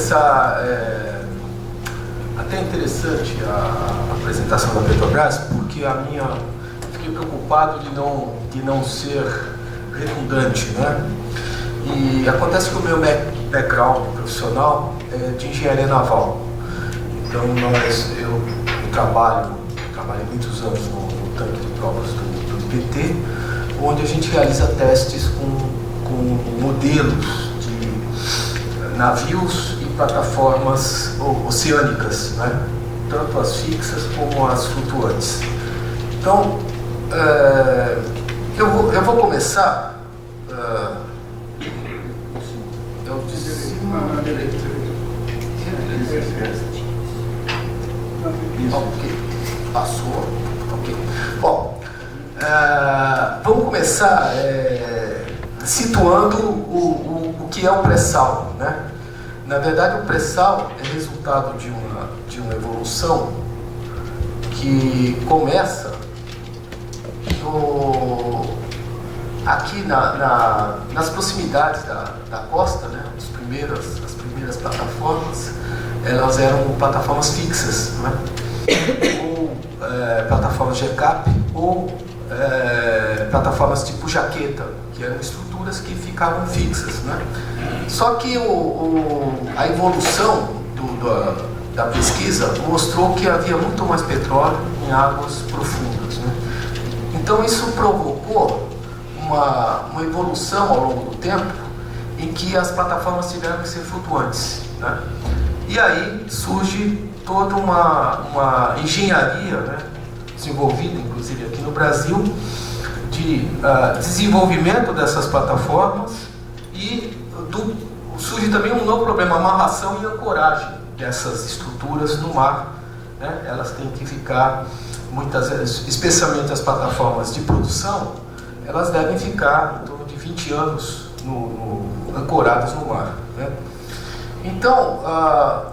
começar, até interessante a apresentação da Petrobras, porque fiquei preocupado de não ser redundante, né? E acontece que o meu background profissional é de engenharia naval. Então eu trabalhei muitos anos no tanque de provas do IPT, onde a gente realiza testes com modelos de navios e plataformas oceânicas, né? Tanto as fixas como as flutuantes. Então, eu vou começar. Ok, passou. Ok. Bom, vamos começar situando o que é o pré-sal, né? Na verdade, o pré-sal é resultado de uma evolução que começa aqui nas proximidades da costa, né? As primeiras plataformas, elas eram plataformas fixas, né? Ou plataformas GCAP, ou plataformas tipo jaqueta, que eram estruturas que ficavam fixas, né? Só que a evolução da pesquisa mostrou que havia muito mais petróleo em águas profundas, né? Então isso provocou uma evolução ao longo do tempo em que as plataformas tiveram que ser flutuantes, né? E aí surge toda uma engenharia, né, desenvolvida inclusive aqui no Brasil, de desenvolvimento dessas plataformas, e surge também um novo problema, amarração e ancoragem dessas estruturas no mar, né? Elas têm que ficar, muitas vezes, especialmente as plataformas de produção, elas devem ficar em torno de 20 anos ancoradas no mar, né? Então,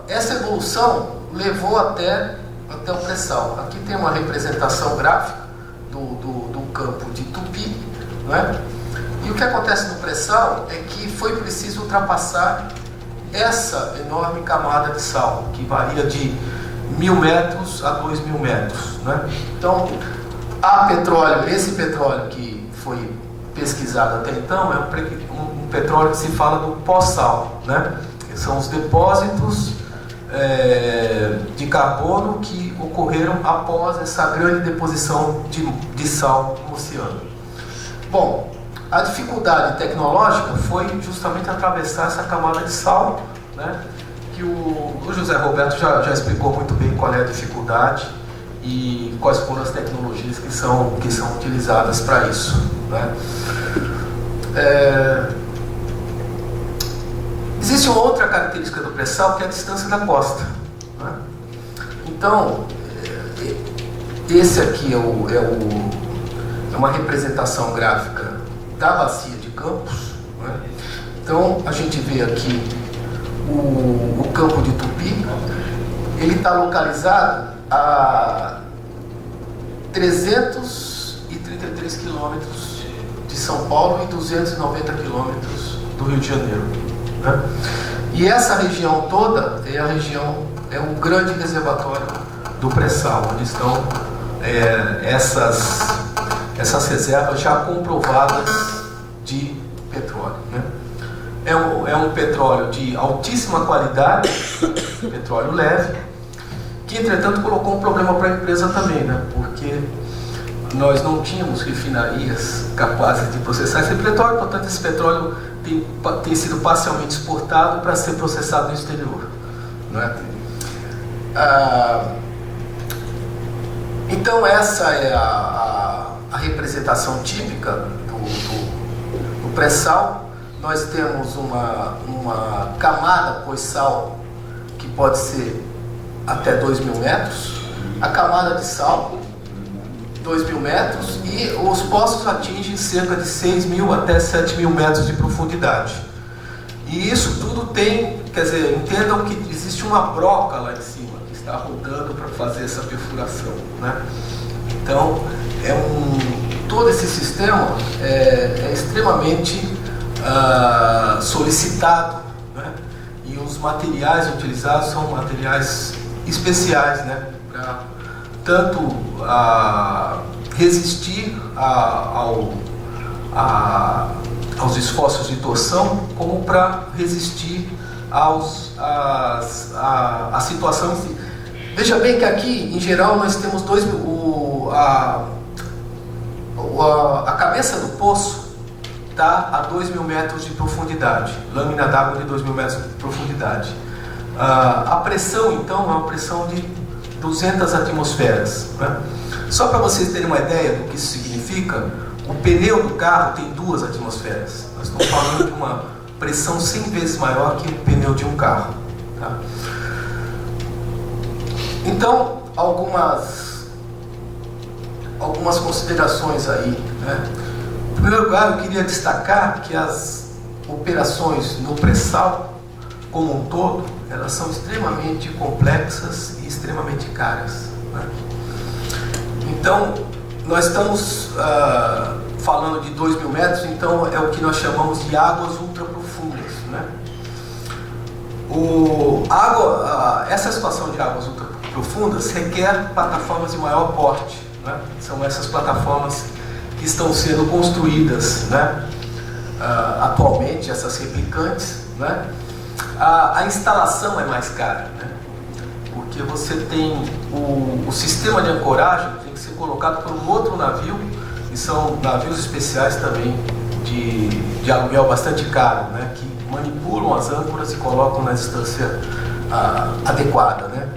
essa evolução levou até o pré-sal. Aqui tem uma representação gráfica do campo de Tupi, né? E o que acontece no pré-sal é que foi preciso ultrapassar essa enorme camada de sal, que varia de 1.000 metros a 2.000 metros, né? Então, esse petróleo que foi pesquisado até então é um petróleo que se fala do pós-sal, né? São os depósitos de carbono que ocorreram após essa grande deposição de sal no oceano. Bom, a dificuldade tecnológica foi justamente atravessar essa camada de sal, né? Que o José Roberto já explicou muito bem qual é a dificuldade e quais foram as tecnologias que são utilizadas para isso, né? Existe uma outra característica do pré-sal, que é a distância da costa, né? Então, esse aqui é uma representação gráfica da bacia de Campos, né? Então, a gente vê aqui o campo de Tupi. Ele está localizado a 333 quilômetros de São Paulo e 290 quilômetros do Rio de Janeiro, né? E essa região toda é um grande reservatório do pré-sal, onde estão essas reservas já comprovadas de petróleo, né? É um petróleo de altíssima qualidade, petróleo leve, que entretanto colocou um problema para a empresa também, né? Porque nós não tínhamos refinarias capazes de processar esse petróleo, portanto esse petróleo tem sido parcialmente exportado para ser processado no exterior, não é? Então essa é a representação típica do pré-sal. Nós temos uma camada pós-sal que pode ser até 2.000 metros, a camada de sal 2.000 metros, e os poços atingem cerca de 6.000 até 7.000 metros de profundidade. E isso tudo tem, quer dizer, entendam que existe uma broca lá em cima que está rodando para fazer essa perfuração, né? Então, todo esse sistema é extremamente solicitado, né? E os materiais utilizados são materiais especiais, né, para tanto resistir aos esforços de torção, como para resistir à situação. Veja bem que aqui, em geral, nós temos a cabeça do poço está a 2.000 metros de profundidade, lâmina d'água de 2.000 metros de profundidade. A pressão, então, é uma pressão de 200 atmosferas, né? Só para vocês terem uma ideia do que isso significa, o pneu do carro tem 2 atmosferas. Nós estamos falando de uma pressão 100 vezes maior que o pneu de um carro, tá? Então, algumas considerações aí, né? Em primeiro lugar, eu queria destacar que as operações no pré-sal, como um todo, elas são extremamente complexas e extremamente caras, né? Então, nós estamos falando de 2.000 metros, então é o que nós chamamos de águas ultraprofundas, né? Essa situação de águas ultraprofundas requer plataformas de maior porte, né? São essas plataformas que estão sendo construídas, né, atualmente, essas replicantes, né? A instalação é mais cara, né? Porque você tem o sistema de ancoragem tem que ser colocado por um outro navio, e são navios especiais também de aluguel bastante caro, né, que manipulam as âncoras e colocam na distância adequada, né?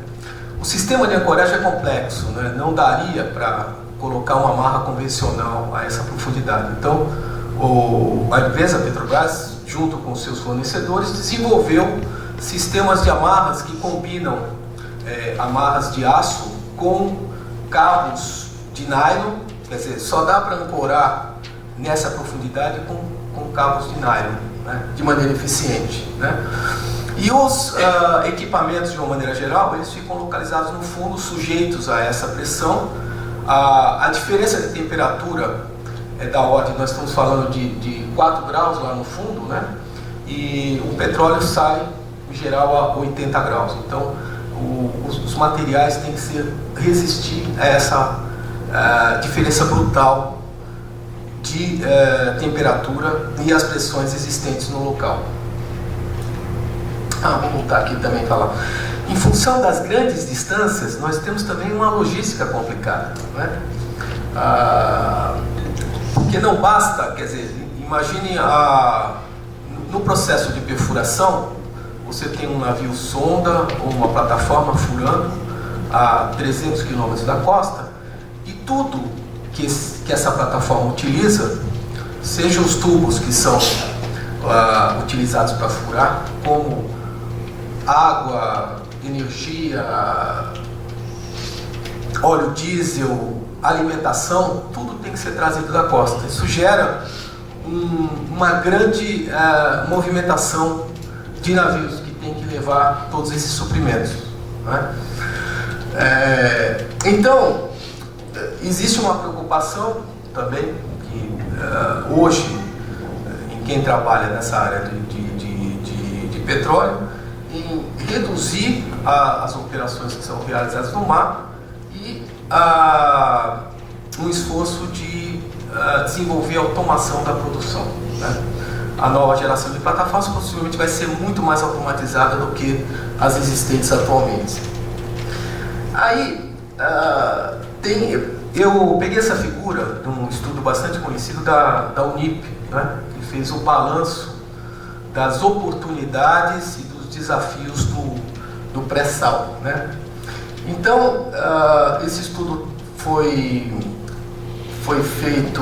O sistema de ancoragem é complexo, né? Não daria para colocar uma amarra convencional a essa profundidade. Então, a empresa Petrobras, junto com seus fornecedores, desenvolveu sistemas de amarras que combinam amarras de aço com cabos de nylon. Quer dizer, só dá para ancorar nessa profundidade com cabos de nylon, né, de maneira eficiente, né? E os equipamentos, de uma maneira geral, eles ficam localizados no fundo, sujeitos a essa pressão. A diferença de temperatura é da ordem, nós estamos falando de 4 graus lá no fundo, né? E o petróleo sai, em geral, a 80 graus. Então, os materiais têm que resistir a essa diferença brutal de temperatura e as pressões existentes no local. Vou voltar aqui também e falar. Em função das grandes distâncias, nós temos também uma logística complicada, né? Porque não basta, quer dizer, imagine no processo de perfuração, você tem um navio sonda ou uma plataforma furando a 300 km da costa, e tudo que essa plataforma utiliza, seja os tubos que são utilizados para furar, como água, energia, óleo diesel, alimentação, tudo tem que ser trazido da costa. Isso gera uma grande movimentação de navios que tem que levar todos esses suprimentos, né? Então, existe uma preocupação também que hoje, em quem trabalha nessa área de petróleo, em reduzir as operações que são realizadas no mar e um esforço de desenvolver a automação da produção, né? A nova geração de plataformas possivelmente vai ser muito mais automatizada do que as existentes atualmente. Aí, eu peguei essa figura de um estudo bastante conhecido da Unip, né, que fez o balanço das oportunidades e dos desafios do pré-sal, né? Então, esse estudo foi feito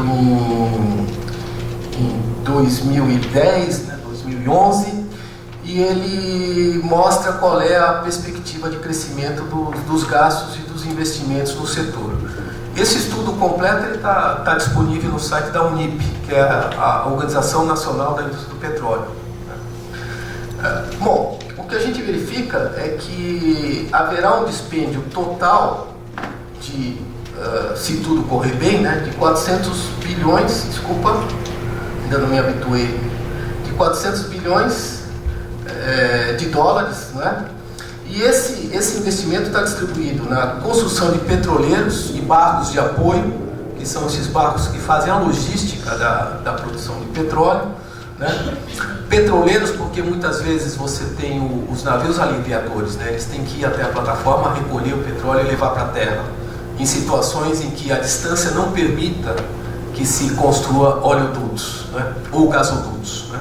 em 2010, né, 2011, e ele mostra qual é a perspectiva de crescimento dos gastos e dos investimentos no setor. Esse estudo completo está disponível no site da Unip, que é a Organização Nacional da Indústria do Petróleo. Bom, o que a gente verifica é que haverá um dispêndio total de, se tudo correr bem, né, de 400 bilhões, desculpa, ainda não me habituei, de 400 bilhões de dólares, né? E esse investimento está distribuído na construção de petroleiros e barcos de apoio, que são esses barcos que fazem a logística da produção de petróleo, né? Petroleiros, porque muitas vezes você tem os navios aliviadores, né? Eles têm que ir até a plataforma, recolher o petróleo e levar para a terra, em situações em que a distância não permita que se construa oleodutos, né? Ou gasodutos, né?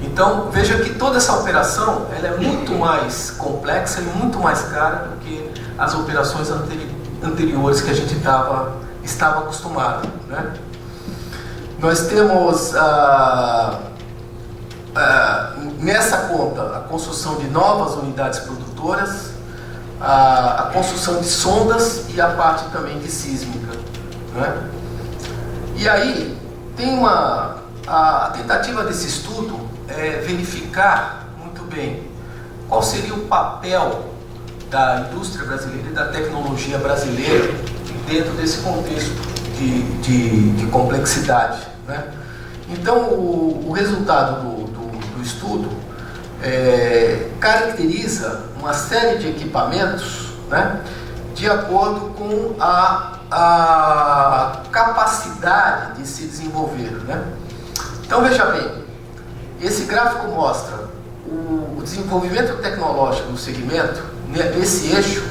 Então, veja que toda essa operação ela é muito mais complexa e muito mais cara do que as operações anteriores que a gente estava acostumado, né? Nós temos nessa conta a construção de novas unidades produtoras, a construção de sondas e a parte também de sísmica, né? E aí tem a tentativa desse estudo é verificar muito bem qual seria o papel da indústria brasileira e da tecnologia brasileira dentro desse contexto de complexidade, né? Então o resultado do estudo caracteriza uma série de equipamentos, né, de acordo com a capacidade de se desenvolver, né? Então veja bem, esse gráfico mostra o desenvolvimento tecnológico no segmento, nesse eixo,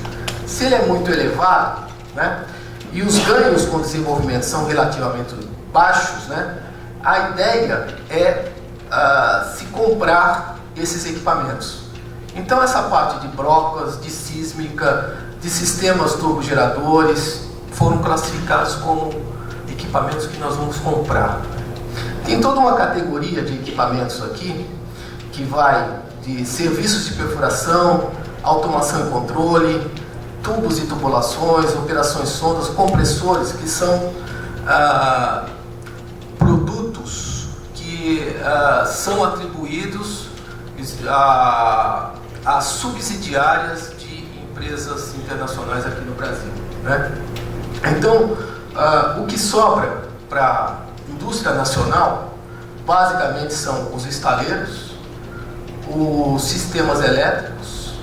se ele é muito elevado, né, e os ganhos com o desenvolvimento são relativamente baixos, né, a ideia é se comprar esses equipamentos. Então essa parte de brocas, de sísmica, de sistemas turbogeradores foram classificados como equipamentos que nós vamos comprar. Tem toda uma categoria de equipamentos aqui que vai de serviços de perfuração, automação e controle, tubos e tubulações, operações sondas, compressores, que são produtos que são atribuídos a subsidiárias de empresas internacionais aqui no Brasil, né? Então, o que sobra para a indústria nacional, basicamente são os estaleiros, os sistemas elétricos,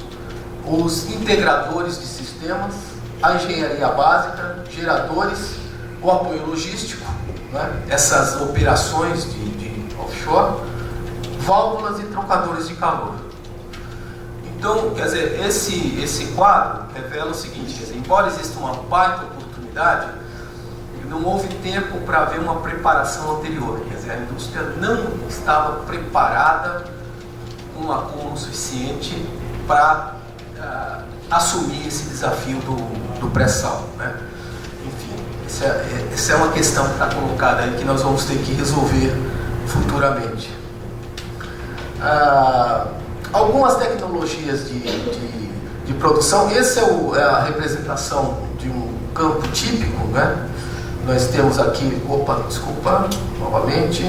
os integradores de sistemas, a engenharia básica, geradores, o apoio logístico, né? Essas operações de offshore, válvulas e trocadores de calor. Então, quer dizer, esse quadro revela o seguinte: quer dizer, embora exista uma baita oportunidade, não houve tempo para haver uma preparação anterior. Quer dizer, a indústria não estava preparada com um acúmulo suficiente para assumir esse desafio do pré-sal, né? Enfim, essa é uma questão que está colocada aí, que nós vamos ter que resolver futuramente. Algumas tecnologias de produção, essa é a representação de um campo típico, né? Nós temos aqui, novamente,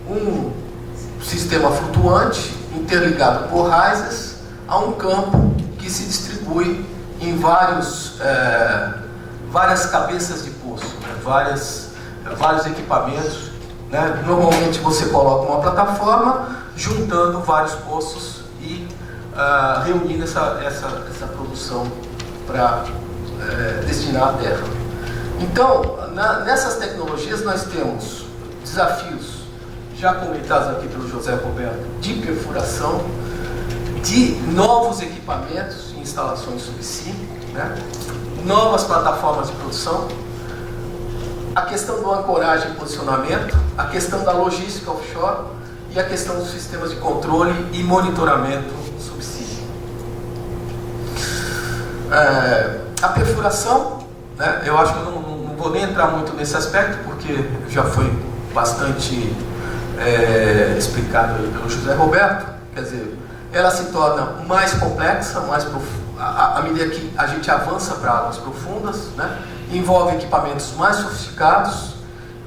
um sistema flutuante interligado por raízes a um campo que se distribui em várias cabeças de poço, né? Vários equipamentos, né? Normalmente você coloca uma plataforma juntando vários poços e reunindo essa produção para destinar à terra. Então, nessas tecnologias nós temos desafios já comentados aqui pelo José Roberto, de perfuração, de novos equipamentos e instalações subsídio, né? Novas plataformas de produção, a questão do ancoragem e posicionamento, a questão da logística offshore e a questão dos sistemas de controle e monitoramento subsídio. A perfuração, né, eu acho que eu não vou nem entrar muito nesse aspecto, porque já foi bastante explicado aí pelo José Roberto. Quer dizer, ela se torna mais complexa, à medida que a gente avança para águas profundas, né? Envolve equipamentos mais sofisticados,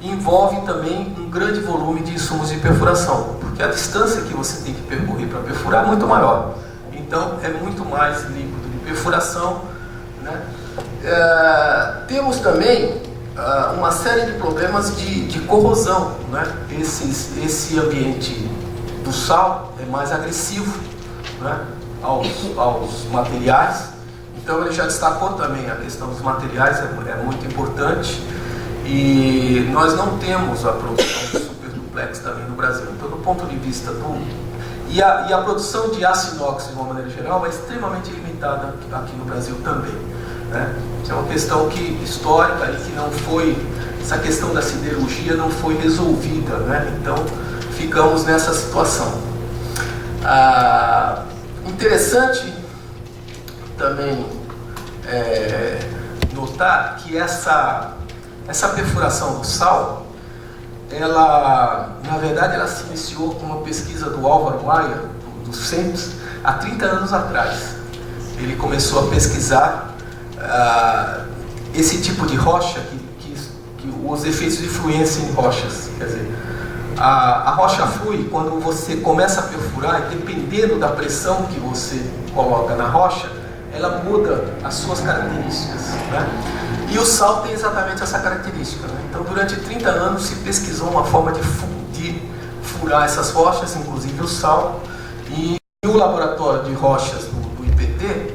envolve também um grande volume de insumos de perfuração, porque a distância que você tem que percorrer para perfurar é muito maior. Então é muito mais líquido de perfuração, né? Temos também uma série de problemas de corrosão, né? Esse ambiente do sal é mais agressivo, né, aos materiais. Então ele já destacou também a questão dos materiais, é muito importante. E nós não temos a produção de superduplex também no Brasil. Então, do ponto de vista do... E a produção de aço inox, de uma maneira geral, é extremamente limitada aqui no Brasil também, né? Isso é uma questão histórica e que não foi... Essa questão da siderurgia não foi resolvida, né? Então, ficamos nessa situação. Interessante também notar que essa perfuração do sal, ela, na verdade, ela se iniciou com uma pesquisa do Álvaro Maia, do CEMPS, há 30 anos atrás. Ele começou a pesquisar esse tipo de rocha, os efeitos de fluência em rochas. Quer dizer, a rocha flui quando você começa a perfurar, e dependendo da pressão que você coloca na rocha, ela muda as suas características, né? E o sal tem exatamente essa característica, né? Então, durante 30 anos se pesquisou uma forma de furar essas rochas, inclusive o sal, e o laboratório de rochas do IPT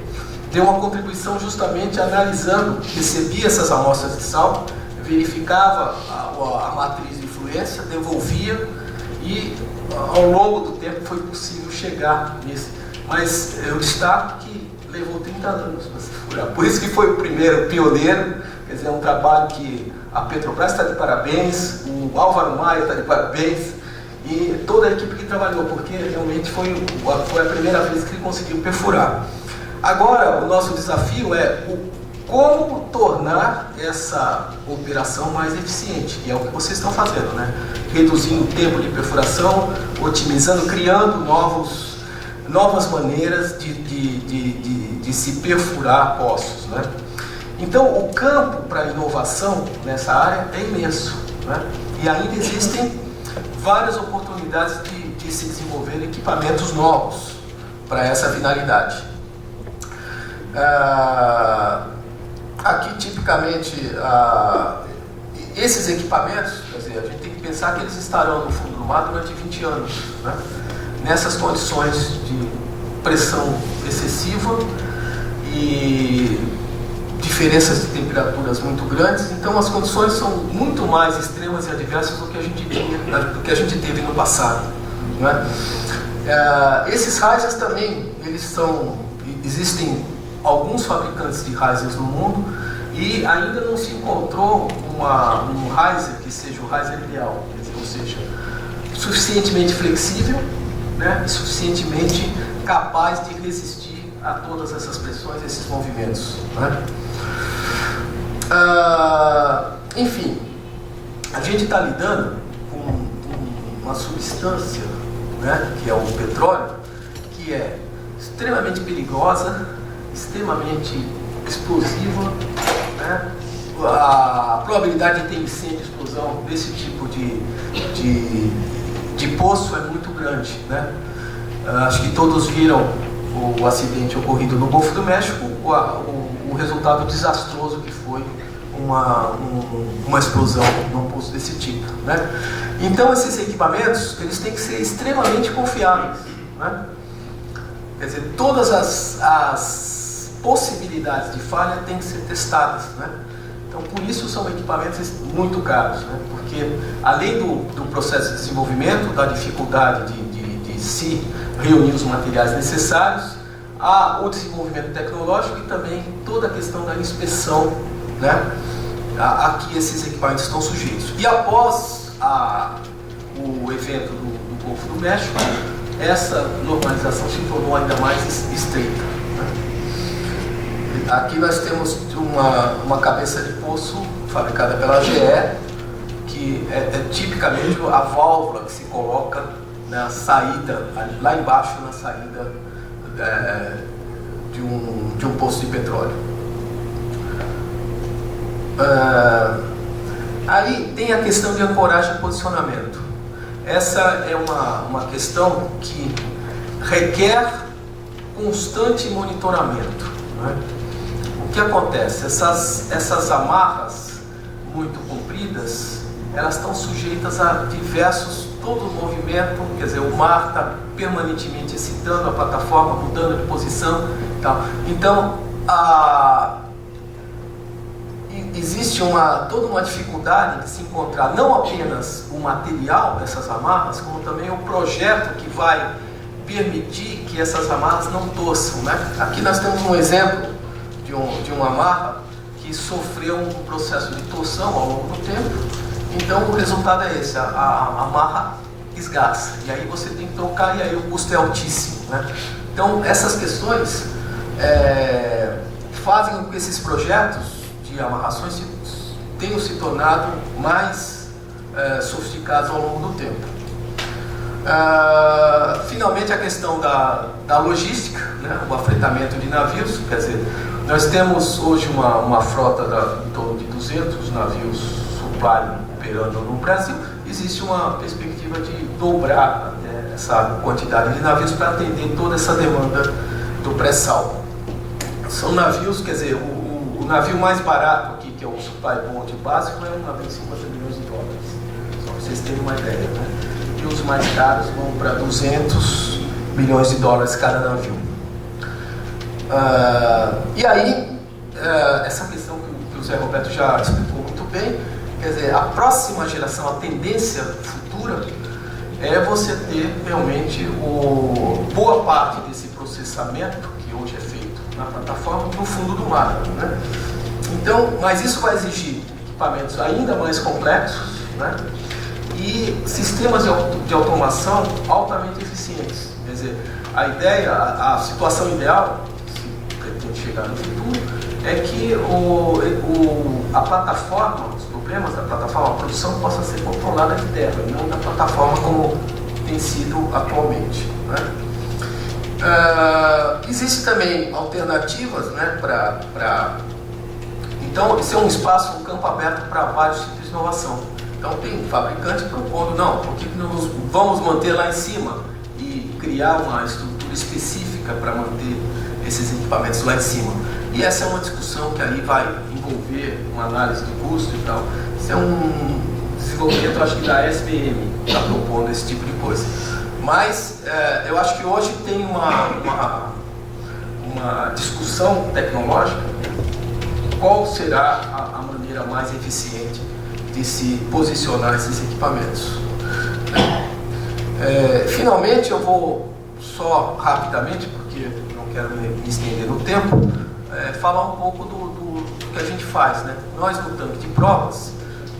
deu uma contribuição justamente analisando, recebia essas amostras de sal, verificava a matriz de fluência, devolvia, e ao longo do tempo foi possível chegar nesse. Mas eu destaco que levou 30 anos para se furar. Por isso que foi o primeiro pioneiro. Quer dizer, é um trabalho que a Petrobras está de parabéns, o Álvaro Maia está de parabéns, e toda a equipe que trabalhou, porque realmente foi a primeira vez que ele conseguiu perfurar. Agora, o nosso desafio é como tornar essa operação mais eficiente, e é o que vocês estão fazendo, né? Reduzindo o tempo de perfuração, otimizando, criando novas maneiras de se perfurar poços, né? Então, o campo para inovação nessa área é imenso, né? E ainda existem várias oportunidades de se desenvolver equipamentos novos para essa finalidade. Aqui, tipicamente, esses equipamentos, quer dizer, a gente tem que pensar que eles estarão no fundo do mar durante 20 anos, né? Nessas condições de pressão excessiva e diferenças de temperaturas muito grandes. Então, as condições são muito mais extremas e adversas do que a gente teve no passado, né? Esses risers também, existem alguns fabricantes de risers no mundo, e ainda não se encontrou um riser que seja o riser ideal, ou seja, suficientemente flexível, né, e suficientemente capaz de resistir a todas essas pressões, esses movimentos, né? Enfim, a gente está lidando com uma substância, né, que é o petróleo, que é extremamente perigosa, extremamente explosiva, né? A probabilidade de ter incêndio e explosão desse tipo de poço é muito grande, né? Acho que todos viram o acidente ocorrido no Golfo do México, o resultado desastroso que foi uma explosão num poço desse tipo, né? Então, esses equipamentos, eles têm que ser extremamente confiáveis, né? Quer dizer, todas as possibilidades de falha têm que ser testadas, né? Então, por isso são equipamentos muito caros, né? Porque, além do processo de desenvolvimento, da dificuldade de se reunir os materiais necessários, há o desenvolvimento tecnológico e também toda a questão da inspeção, né, a que esses equipamentos estão sujeitos. E após o evento do Golfo do México, essa normalização se tornou ainda mais estreita, né? Aqui nós temos uma cabeça de poço fabricada pela GE, que é tipicamente a válvula que se coloca na saída, lá embaixo na saída de um poço de petróleo. Aí tem a questão de ancoragem e posicionamento. Essa é uma questão que requer constante monitoramento, né? O que acontece? Essas amarras muito compridas, elas estão sujeitas a diversos todo o movimento, quer dizer, o mar está permanentemente excitando a plataforma, mudando de posição e tal. Então, existe toda uma dificuldade de se encontrar não apenas o material dessas amarras, como também o projeto que vai permitir que essas amarras não torçam, né? Aqui nós temos um exemplo de uma amarra que sofreu um processo de torção ao longo do tempo. Então o resultado é esse, a amarra esgaça, e aí você tem que trocar, e aí o custo é altíssimo, né? Então essas questões fazem com que esses projetos de amarrações tenham se tornado mais sofisticados ao longo do tempo. Finalmente, a questão da logística, né? O afretamento de navios, quer dizer, nós temos hoje uma frota em torno de 200 navios supply operando no Brasil. Existe uma perspectiva de dobrar essa quantidade de navios para atender toda essa demanda do pré-sal. São navios, quer dizer, o navio mais barato aqui, que é o supply boat básico, é um navio de 50 milhões de dólares, só para vocês terem uma ideia, né? E os mais caros vão para 200 milhões de dólares cada navio. E aí, essa questão que o Zé Roberto já explicou muito bem, quer dizer, a próxima geração, a tendência futura, é você ter realmente boa parte desse processamento, que hoje é feito na plataforma, no fundo do mar, né? Então, mas isso vai exigir equipamentos ainda mais complexos, né? E sistemas de automação altamente eficientes. Quer dizer, a ideia, a situação ideal, se pretende chegar no futuro, é que a plataforma, os problemas da plataforma, a produção possa ser controlada de terra, e não da plataforma como tem sido atualmente, né? Existem também alternativas, né, então, isso é um espaço, um campo aberto para vários tipos de inovação. Então, tem fabricantes propondo, não, por que nós vamos manter lá em cima e criar uma estrutura específica para manter esses equipamentos lá em cima? E essa é uma discussão que aí vai envolver uma análise de custo e tal. Isso é um desenvolvimento, acho que da SBM está propondo esse tipo de coisa. Mas eu acho que hoje tem uma discussão tecnológica. Qual será a maneira mais eficiente de se posicionar esses equipamentos? Finalmente, eu vou só rapidamente, porque não quero me estender no tempo, falar um pouco do que a gente faz, né? Nós, no tanque de provas,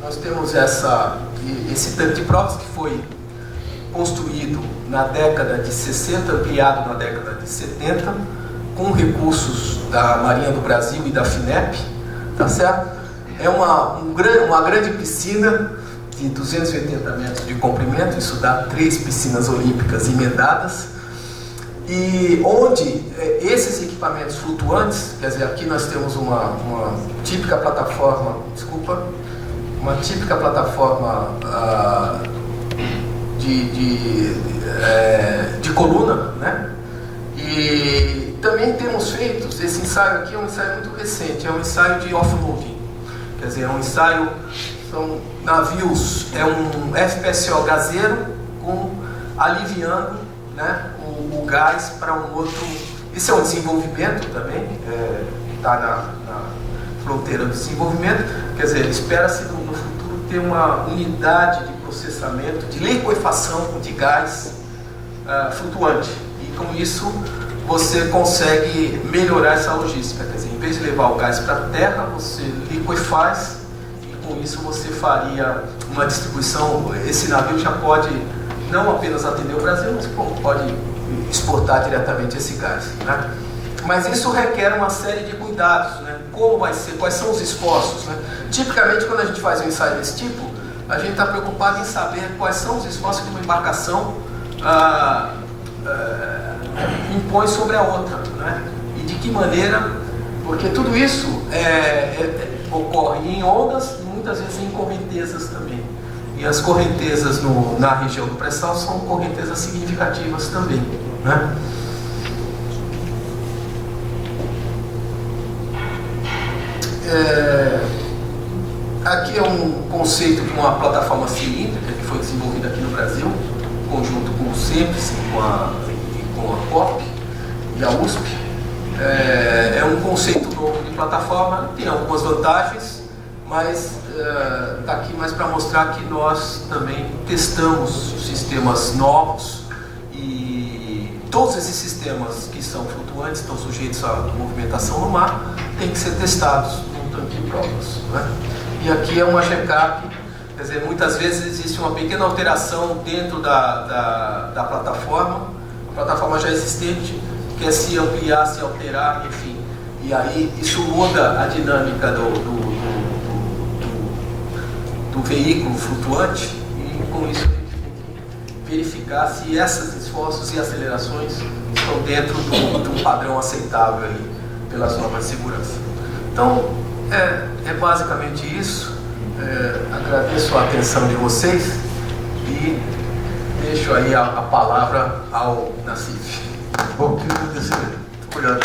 nós temos esse tanque de provas que foi construído na década de 60, ampliado na década de 70, com recursos da Marinha do Brasil e da FINEP, tá certo? É uma grande piscina de 280 metros de comprimento, isso dá 3 piscinas olímpicas emendadas, e onde esses equipamentos flutuantes, quer dizer, aqui nós temos uma típica plataforma, de coluna, né? E também temos feito, esse ensaio aqui é um ensaio muito recente, é um ensaio de offloading, quer dizer, é um ensaio, são navios, é um FPSO gaseiro aliviando, né, o gás para um outro. Isso é um desenvolvimento também, está na fronteira do desenvolvimento, quer dizer, espera-se no futuro ter uma unidade de processamento, de liquefação de gás flutuante, e com isso você consegue melhorar essa logística, quer dizer, em vez de levar o gás para a terra, você liquefaz, e com isso você faria uma distribuição. Esse navio já pode não apenas atender o Brasil, mas pode exportar diretamente esse gás, né? Mas isso requer uma série de cuidados, né? Como vai ser, quais são os esforços, né? Tipicamente, quando a gente faz um ensaio desse tipo, a gente está preocupado em saber quais são os esforços que uma embarcação impõe sobre a outra, né? E de que maneira, porque tudo isso ocorre em ondas e muitas vezes em correntezas também. E as correntezas na região do pré-sal são correntezas significativas também, né? aqui é um conceito de uma plataforma cilíndrica que foi desenvolvida aqui no Brasil, em conjunto com o CEMPES, com a COP e a USP. É um conceito novo de plataforma, tem algumas vantagens, mas está aqui mais para mostrar que nós também testamos sistemas novos e todos esses sistemas que são flutuantes, estão sujeitos à movimentação no mar, têm que ser testados num tanque de provas, né? E aqui é uma check-up, quer dizer, muitas vezes existe uma pequena alteração dentro da plataforma, a plataforma já existente quer se ampliar, se alterar, enfim, e aí isso muda a dinâmica do veículo flutuante, e com isso a gente tem que verificar se esses esforços e acelerações estão dentro de um padrão aceitável aí pelas normas de segurança. Então, é basicamente isso. Agradeço a atenção de vocês e deixo aí a palavra ao Nassif. Bom, queria agradecer. Obrigado.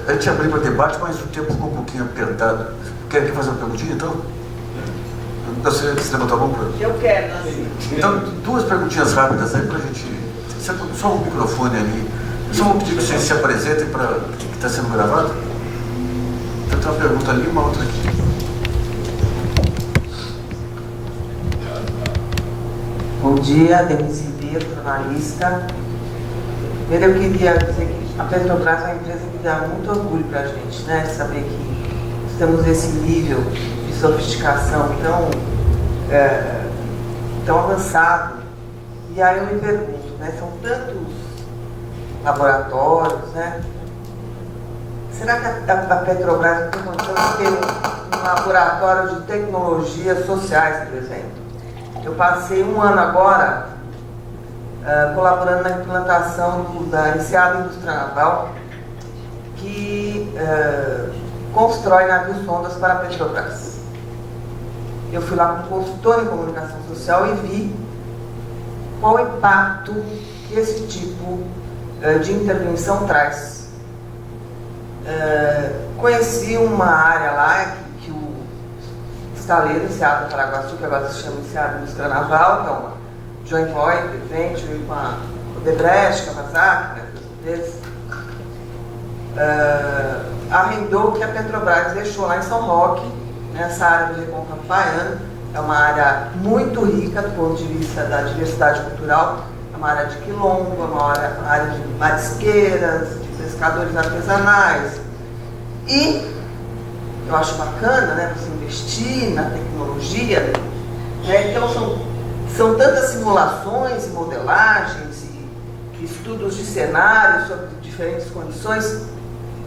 A gente abriu para debate, mas o tempo ficou um pouquinho apertado. Quer fazer uma perguntinha, então? Você levantou a mão? Eu quero, assim. Então, duas perguntinhas rápidas aí para a gente... Só o microfone ali. Só vou pedir que vocês se apresentem para que está sendo gravado. Então, tem uma pergunta ali e uma outra aqui. Bom dia, Denise Ribeiro, jornalista. Primeiro eu queria dizer que a Petrobras é uma empresa que dá muito orgulho para a gente, né? De saber que estamos nesse nível de sofisticação tão avançado. E aí eu me pergunto, né? São tantos laboratórios, né? Será que a Petrobras tem condição de ter um laboratório de tecnologias sociais, por exemplo? Eu passei um ano agora colaborando na implantação da Enseada Indústria Naval, que constrói navios-sondas para a Petrobras. Eu fui lá como consultor em comunicação social e vi qual o impacto que esse tipo de intervenção traz. Conheci uma área lá que o estaleiro Enseada Paraguaçu, que agora se chama Enseada Indústria Naval, que é uma joint venture com a Odebrecht, Kawasaki, né, arrendou que a Petrobras deixou lá em São Roque, nessa área do Recôncavo Baiano. É uma área muito rica do ponto de vista da diversidade cultural, é uma área de quilombo, é uma área de marisqueiras, de pescadores artesanais. E eu acho bacana, né, você investir na tecnologia, né, então são tantas simulações e modelagens e estudos de cenários sobre diferentes condições.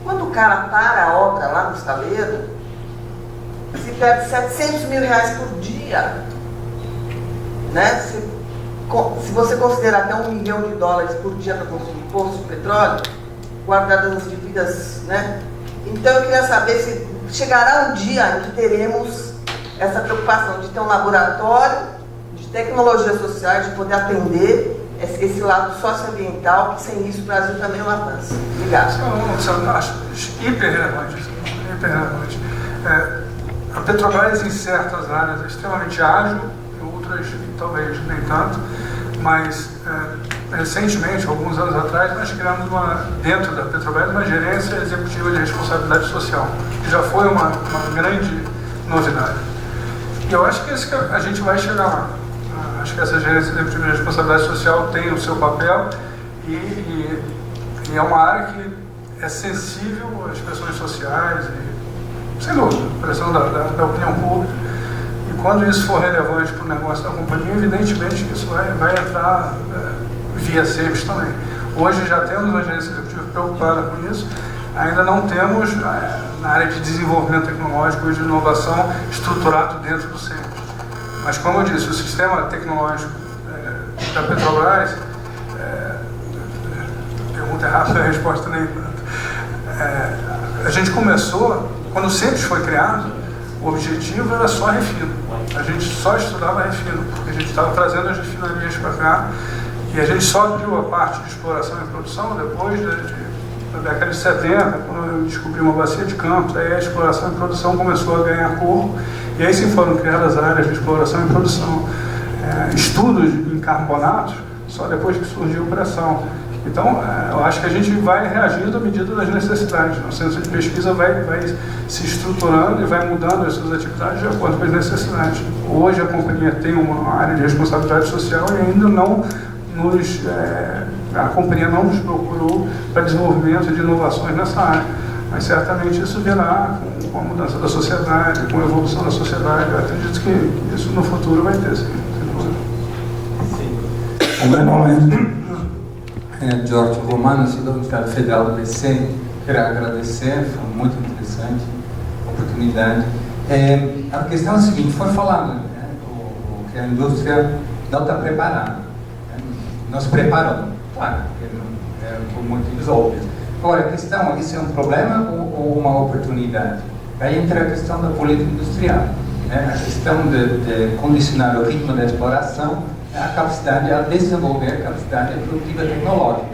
Quando o cara para a obra lá no estaleiro, se perde R$700 mil por dia, né? Se você considerar até $1 milhão por dia para consumir poço de petróleo, guardadas as devidas, né? Então eu queria saber se chegará um dia em que teremos essa preocupação de ter um laboratório de tecnologias sociais, de poder atender esse lado socioambiental, que sem isso o Brasil também não avança. Obrigada. Acho hiper relevante. A Petrobras em certas áreas é extremamente ágil, em outras talvez nem tanto, mas recentemente, alguns anos atrás, nós criamos dentro da Petrobras uma gerência executiva de responsabilidade social, que já foi uma grande novidade. E eu acho que a gente vai chegar lá. Acho que essa gerência executiva de responsabilidade social tem o seu papel e é uma área que é sensível às pressões sociais e, sem dúvida, pressão da opinião pública. E quando isso for relevante para o negócio da companhia, evidentemente que isso vai entrar via CEMPES também. Hoje já temos uma gerência executiva preocupada com isso, ainda não temos na área de desenvolvimento tecnológico e de inovação estruturado dentro do CEMPES. Mas, como eu disse, o sistema tecnológico da Petrobras, pergunta errada, a resposta nem tanto. A gente começou, quando o CEMPES foi criado, o objetivo era só refino. A gente só estudava refino, porque a gente estava trazendo as refinarias para cá, e a gente só viu a parte de exploração e produção depois da década de 70, quando eu descobri uma bacia de Campos. Aí a exploração e produção começou a ganhar corpo, e aí sim foram criadas áreas de exploração e produção. Estudos em carbonatos só depois que surgiu pressão. Então, eu acho que a gente vai reagindo à medida das necessidades. O centro de pesquisa vai se estruturando e vai mudando as suas atividades de acordo com as necessidades. Hoje a companhia tem uma área de responsabilidade social e ainda não a companhia não nos procurou para desenvolvimento de inovações nessa área. Mas certamente isso virá com a mudança da sociedade, com a evolução da sociedade. Eu acredito que isso no futuro vai ter, sim. O meu nome é Jorge Romano, sou da Universidade Federal do BC. Quero agradecer, foi muito interessante a oportunidade. A questão é a seguinte: foi falado que a indústria não está preparada. Não se preparou, claro, por motivos óbvios. Agora, a questão: isso é um problema ou uma oportunidade? Aí entra a questão da política industrial, a questão de condicionar o ritmo da exploração a capacidade a desenvolver a capacidade produtiva tecnológica.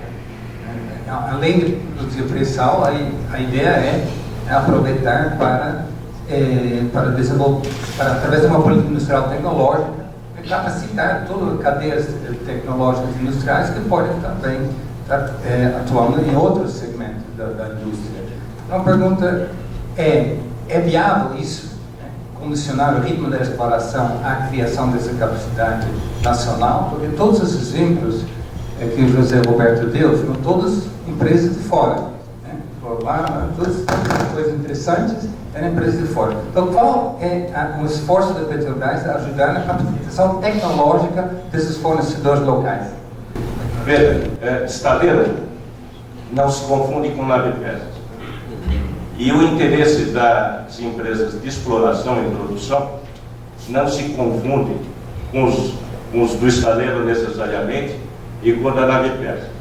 Além de produzir pré-sal, a ideia é aproveitar para desenvolver, através de uma política industrial tecnológica, capacitar todas as cadeias tecnológicas industriais que podem também estar atuando em outros segmentos da indústria. Então, a pergunta é viável isso? Condicionar o ritmo da exploração à criação dessa capacidade nacional? Porque todos os exemplos que o José Roberto deu foram todas empresas de fora. Lá, todas coisas interessantes eram empresas de fora. Então, qual é o esforço da Petrobras a ajudar na capacitação tecnológica desses fornecedores locais? Veja, estaleiro não se confunde com nave-pesas. E o interesse das empresas de exploração e produção não se confunde com os do estaleiro necessariamente e com a nave-pesca.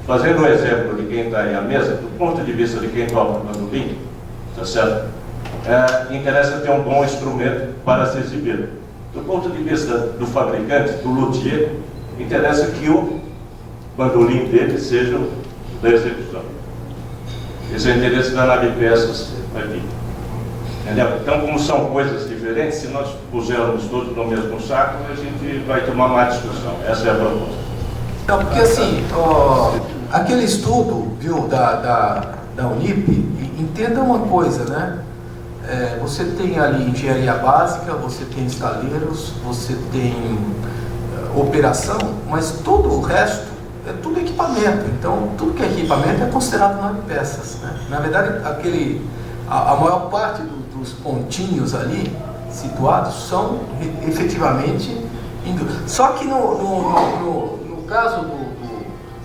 Fazendo um exemplo de quem está aí à mesa, do ponto de vista de quem toca o bandolim, tá certo? Interessa ter um bom instrumento para se exibir. Do ponto de vista do fabricante, do luthier, interessa que o bandolim dele seja o da execução. Esse é o interesse da nave-pescas aqui. Entendeu? Então, como são coisas diferentes, se nós pusermos todos no mesmo saco, a gente vai tomar má discussão. Essa é a proposta. Não, porque assim, aquele estudo, viu, da Unip, entenda uma coisa, né? Você tem ali engenharia básica, você tem estaleiros, você tem operação, mas todo o resto é tudo equipamento. Então, tudo que é equipamento é considerado nave-peças, né? Na verdade, a maior parte dos pontinhos ali situados são efetivamente indústria. Só que no caso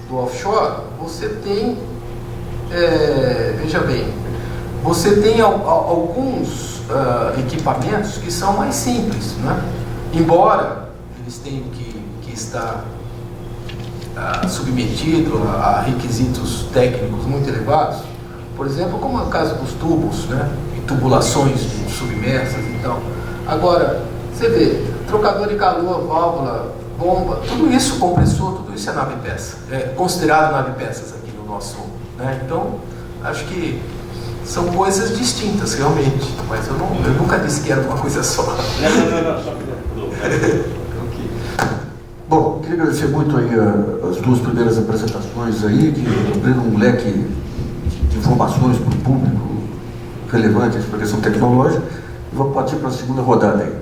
do offshore, você tem, veja bem, você tem alguns equipamentos que são mais simples, né? Embora eles tenham que estar submetido a requisitos técnicos muito elevados, por exemplo, como é o caso dos tubos, né, e tubulações submersas e tal. Agora, você vê, trocador de calor, válvula, bomba, tudo isso, compressor, tudo isso é nave-peça, é considerado nave-peças aqui no nosso, né? Então, acho que são coisas distintas realmente, mas eu nunca disse que era uma coisa só. Não, só Bom, queria agradecer muito aí as duas primeiras apresentações aí, que abriram um leque de informações para o público relevante para a questão tecnológica. E vamos partir para a segunda rodada aí.